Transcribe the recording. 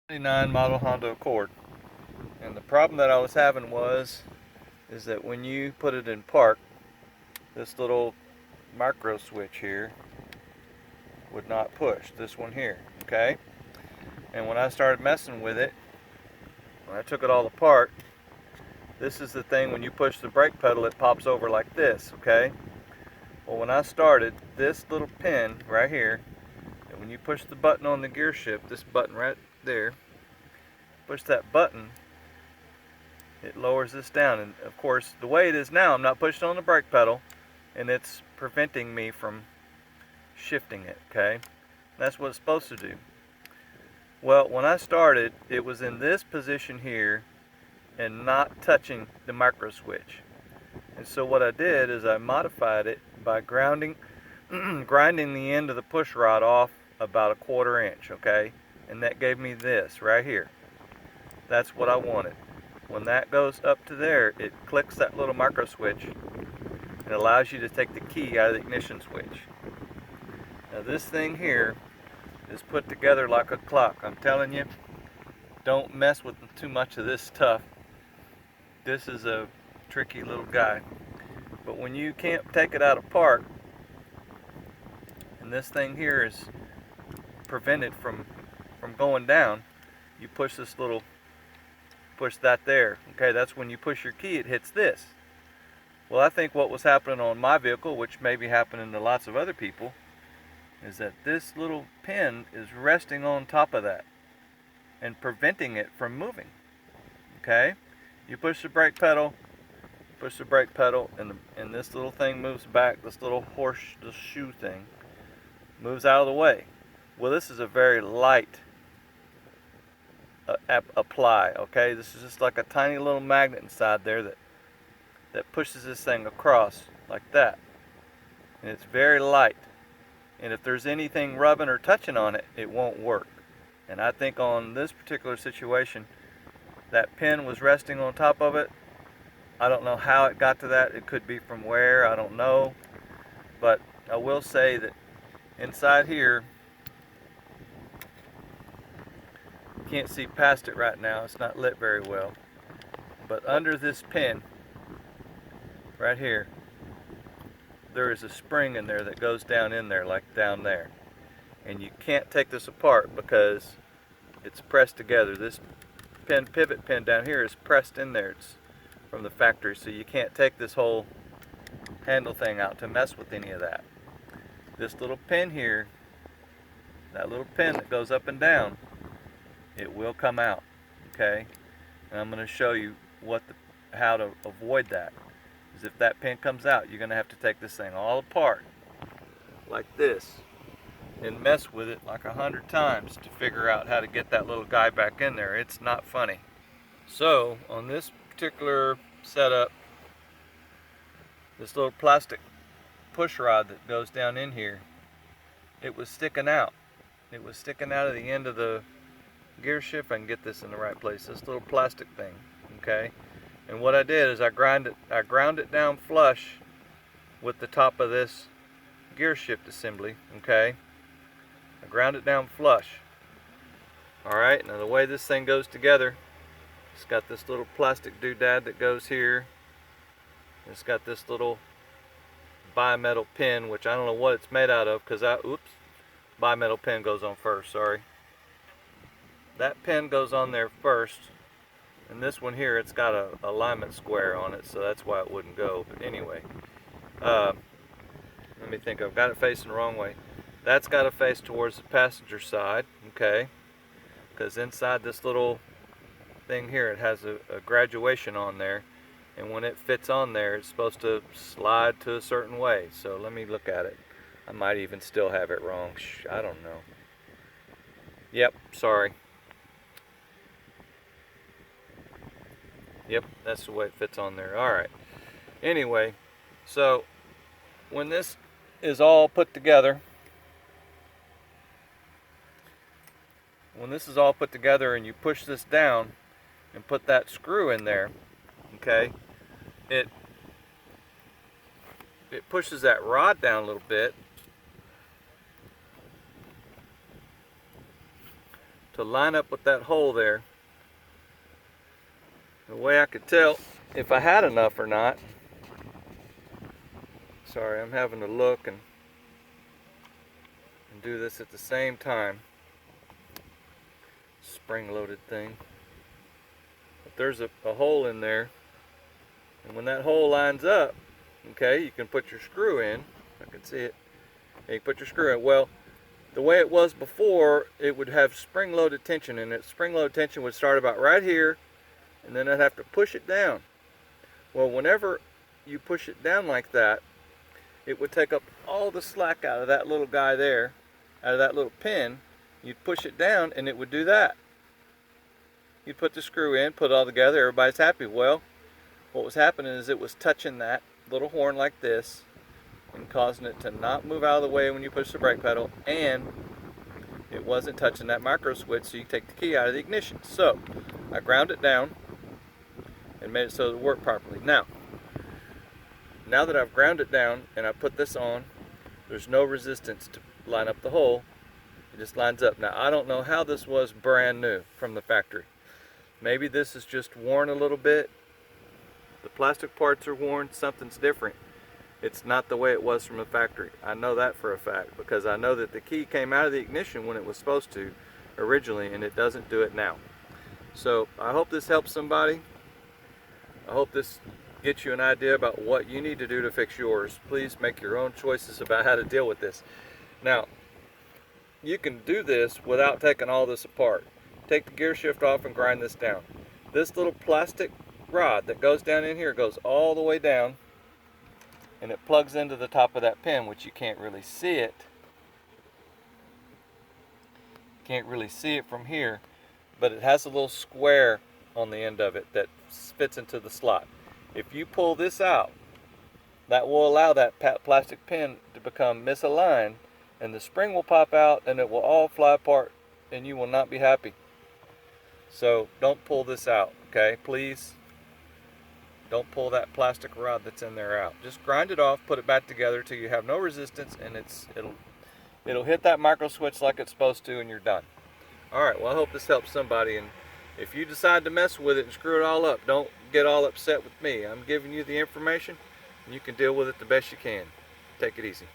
'Ninety-nine model Honda Accord, and the problem that I was having is that when you put it in park, this little micro switch here would not push. This one here, okay? And when I started messing with it, when I took it all apart, this is the thing. When you push the brake pedal, it pops over like this, okay? Well, when I started, this little pin right here, and when you push the button on the gear shift, this button right there, push that button, it lowers this down. And of course, the way it is now, I'm not pushing on the brake pedal, and it's preventing me from shifting it, okay? That's what it's supposed to do. Well, when I started, it was in this position here and not touching the micro switch. And so what I did is I modified it by grinding the end of the push rod off about a 1/4 inch, okay? And that gave me this right here. That's what I wanted. When that goes up to there, it clicks that little micro switch and allows you to take the key out of the ignition switch. Now this thing here is put together like a clock. I'm telling you, don't mess with too much of this stuff. This is a tricky little guy. But when you can't take it out apart, and this thing here is prevented from going down, you push that there. Okay, that's when you push your key, it hits this. Well, I think what was happening on my vehicle, which may be happening to lots of other people, is that this little pin is resting on top of that and preventing it from moving. Okay, you push the brake pedal, and this little thing moves back. This little shoe thing moves out of the way. Well, this is a very light apply. Okay, this is just like a tiny little magnet inside there that pushes this thing across like that, and it's very light. And if there's anything rubbing or touching on it, it won't work. And I think on this particular situation, that pin was resting on top of it. I don't know how it got to that. It could be from where, I don't know. But I will say that inside here, you can't see past it right now. It's not lit very well. But under this pin, right here, there is a spring in there that goes down in there, like down there. And you can't take this apart because it's pressed together. This pivot pin down here is pressed in there. It's from the factory, so you can't take this whole handle thing out to mess with any of that. This little pin here, that little pin that goes up and down, it will come out, okay? And I'm going to show you how to avoid that. Because if that pin comes out, you're going to have to take this thing all apart like this and mess with it like 100 times to figure out how to get that little guy back in there. It's not funny. So on this particular setup, this little plastic push rod that goes down in here, it was sticking out. It was sticking out of the end of the gear shift. I can get this in the right place. This little plastic thing, okay? And what I did is I ground it down flush with the top of this gear shift assembly, okay? I ground it down flush. Alright, now the way this thing goes together, it's got this little plastic doodad that goes here. It's got this little bimetal pin, which I don't know what it's made out of, because bimetal pin goes on first, sorry. That pin goes on there first, and this one here, it's got a alignment square on it, so that's why it wouldn't go. But anyway, let me think. I've got it facing the wrong way. That's got to face towards the passenger side, okay? Because inside this little thing here, it has a graduation on there, and when it fits on there, it's supposed to slide to a certain way. So let me look at it. I might even still have it wrong. I don't know. Yep, sorry. Yep, that's the way it fits on there. Alright. Anyway, so when this is all put together, and you push this down and put that screw in there, okay, it pushes that rod down a little bit to line up with that hole there. The way I could tell if I had enough or not, sorry, I'm having to look and do this at the same time. Spring-loaded thing. But there's a hole in there, and when that hole lines up, okay, you can put your screw in. I can see it. And you put your screw in. Well, the way it was before, it would have spring-loaded tension, and its spring-loaded tension would start about right here, and then I'd have to push it down. Well, whenever you push it down like that, it would take up all the slack out of that little guy there, out of that little pin. You'd push it down, and it would do that. You'd put the screw in, put it all together, everybody's happy. Well, what was happening is it was touching that little horn like this and causing it to not move out of the way when you push the brake pedal, and it wasn't touching that micro switch, so you take the key out of the ignition. So I ground it down and made it so it worked properly. Now that I've ground it down and I put this on, there's no resistance to line up the hole. It just lines up. Now I don't know how this was brand new from the factory. Maybe this is just worn a little bit. The plastic parts are worn, something's different. It's not the way it was from the factory. I know that for a fact because I know that the key came out of the ignition when it was supposed to originally, and it doesn't do it now. So I hope this helps somebody. I hope this gets you an idea about what you need to do to fix yours. Please make your own choices about how to deal with this. Now, you can do this without taking all this apart. Take the gear shift off and grind this down. This little plastic rod that goes down in here goes all the way down, and it plugs into the top of that pin, which you can't really see it. Can't really see it from here, but it has a little square on the end of it that fits into the slot. If you pull this out, that will allow that plastic pin to become misaligned, and the spring will pop out and it will all fly apart, and you will not be happy. So don't pull this out, okay? Please don't pull that plastic rod that's in there out. Just grind it off, put it back together till you have no resistance, and it'll hit that micro switch like it's supposed to, and you're done. All right, well, I hope this helps somebody, and if you decide to mess with it and screw it all up, don't get all upset with me. I'm giving you the information, and you can deal with it the best you can. Take it easy.